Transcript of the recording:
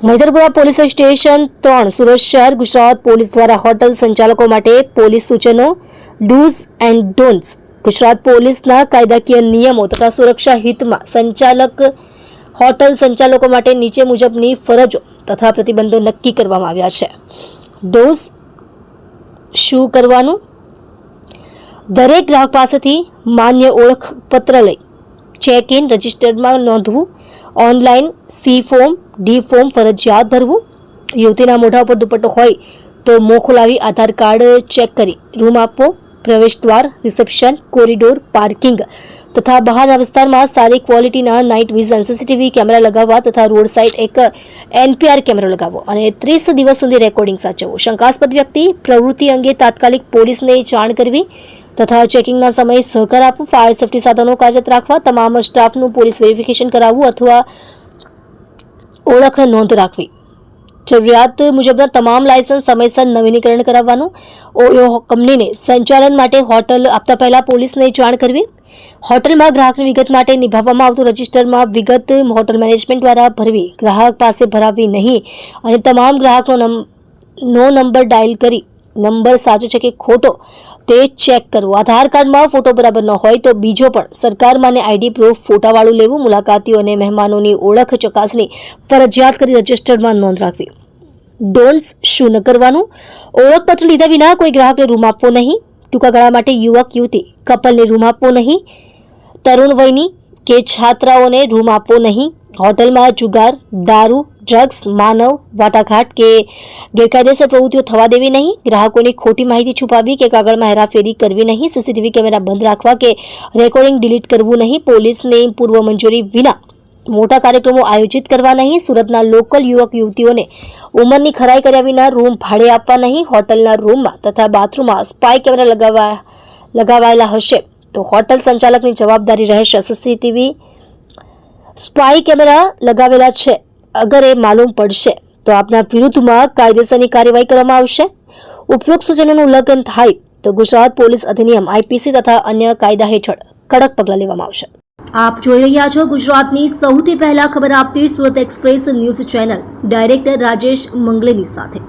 Maidarpura police station 3 Surat શહેર Gujarat police દ્વારા hotel સંચાલકો માટે પોલીસ સૂચનો ડૂઝ એન્ડ ડોન્ટ્સ ગુજરાત પોલીસના કાયદાકીય નિયમો તથા સુરક્ષા હિતમાં હોટલ સંચાલકો માટે નીચે મુજબની ફરજો તથા પ્રતિબંધો નક્કી કરવામાં આવ્યા છે। ડોઝ શું કરવાનું? દરેક ગ્રાહક પાસેથી માન્ય ઓળખપત્ર લઈ ચેક ઇન રજિસ્ટર્ડમાં નોંધવું, online C form D form ફરજિયાત ભરવું, યુવતીના મોઢા ઉપર દુપટ્ટો હોય તો મોં ખોલાવી આધાર કાર્ડ ચેક કરી રૂમ આપવો, પ્રવેશ દ્વાર, રિસેપ્શન, કોરિડોર, પાર્કિંગ તથા બહારના વિસ્તારમાં સારી ક્વોલિટીના નાઇટ વિઝન સીસીટીવી કેમેરા લગાવવા તથા રોડ સાઇડ એક એનપીઆર કેમેરો લગાવવો અને 30 દિવસ સુધી રેકોર્ડિંગ સાચવવું। શંકાસ્પદ વ્યક્તિ પ્રવૃત્તિ અંગે તાત્કાલિક પોલીસને જાણ કરવી તથા ચેકિંગના સમયે સહકાર આપવું, ફાયર સેફટી સાધનો કાર્યરત રાખવા, તમામ સ્ટાફનું પોલીસ વેરિફિકેશન કરાવવું અથવા ઓળખ નોંધ રાખવી, જરૂરિયાત મુજબના તમામ લાયસન્સ સમયસર નવીનીકરણ કરાવવાનું, ઓયો કંપનીને સંચાલન માટે હોટલ આપતા પહેલા પોલીસને જાણ કરવી, હોટલમાં ગ્રાહકની વિગત માટે નિભાવવામાં આવતું રજિસ્ટરમાં વિગત હોટલ મેનેજમેન્ટ દ્વારા ભરવી, ગ્રાહક પાસે ભરાવવી નહીં અને તમામ ગ્રાહકનો નંબર ડાયલ કરી નંબર સાચો છે કે ખોટો તે ચેક કરવું, આધાર કાર્ડમાં ફોટો બરાબર ન હોય તો બીજો પણ સરકાર માન્ય આઈડી પ્રૂફ ફોટાવાળું લેવું, મુલાકાતીઓ અને મહેમાનોની ઓળખ ચકાસણી ફરજિયાત કરી રજિસ્ટરમાં નોંધ રાખવી। ડોન્ટ્સ શું ન કરવાનું? ઓળખપત્ર લીધા વિના કોઈ ગ્રાહકને રૂમ આપવો નહીં, ટૂંકા ગાળા માટે યુવક યુવતી કપલને રૂમ આપવો નહીં, તરુણ વયની કે છાત્રાઓને રૂમ આપવો નહીં, હોટલમાં જુગાર, દારૂ, ડ્રગ્સ, માનવ વાટાઘાટ કે ગેરકાયદેસર પ્રવૃત્તિઓ થવા દેવી નહીં, ગ્રાહકોની ખોટી માહિતી છુપાવવી કે કાગળમાં હેરાફેરી કરવી નહીં, સીસીટીવી કેમેરા બંધ રાખવા કે રેકોર્ડિંગ ડિલીટ કરવું નહીં, પોલીસની પૂર્વ મંજૂરી વિના મોટા કાર્યક્રમો આયોજિત કરવા નહીં, સુરતના લોકલ યુવક યુવતીઓને ઉંમરની ખરાઈ કર્યા વિના રૂમ ભાડે આપવા નહીં, હોટલના રૂમમાં તથા બાથરૂમમાં સ્પાય કેમેરા લગાવાયેલા હશે તો હોટલ સંચાલકની જવાબદારી રહેશે। સીસીટીવી સ્પાય કેમેરા લગાવેલા છે અગર એ માલુમ પડશે તો આપના વિરુદ્ધમાં કાયદેસરની કાર્યવાહી કરવામાં આવશે। ઉપરોક્ત સૂચનોનું ઉલ્લંઘન થાય તો ગુજરાત પોલીસ અધિનિયમ આઈપીસી તથા અન્ય કાયદા હેઠળ કડક પગલાં લેવામાં આવશે। આપ જોઈ રહ્યા છો ગુજરાતની સૌથી પહેલા ખબર આપતી Surat express news channel director Rajesh મંગલેની સાથે।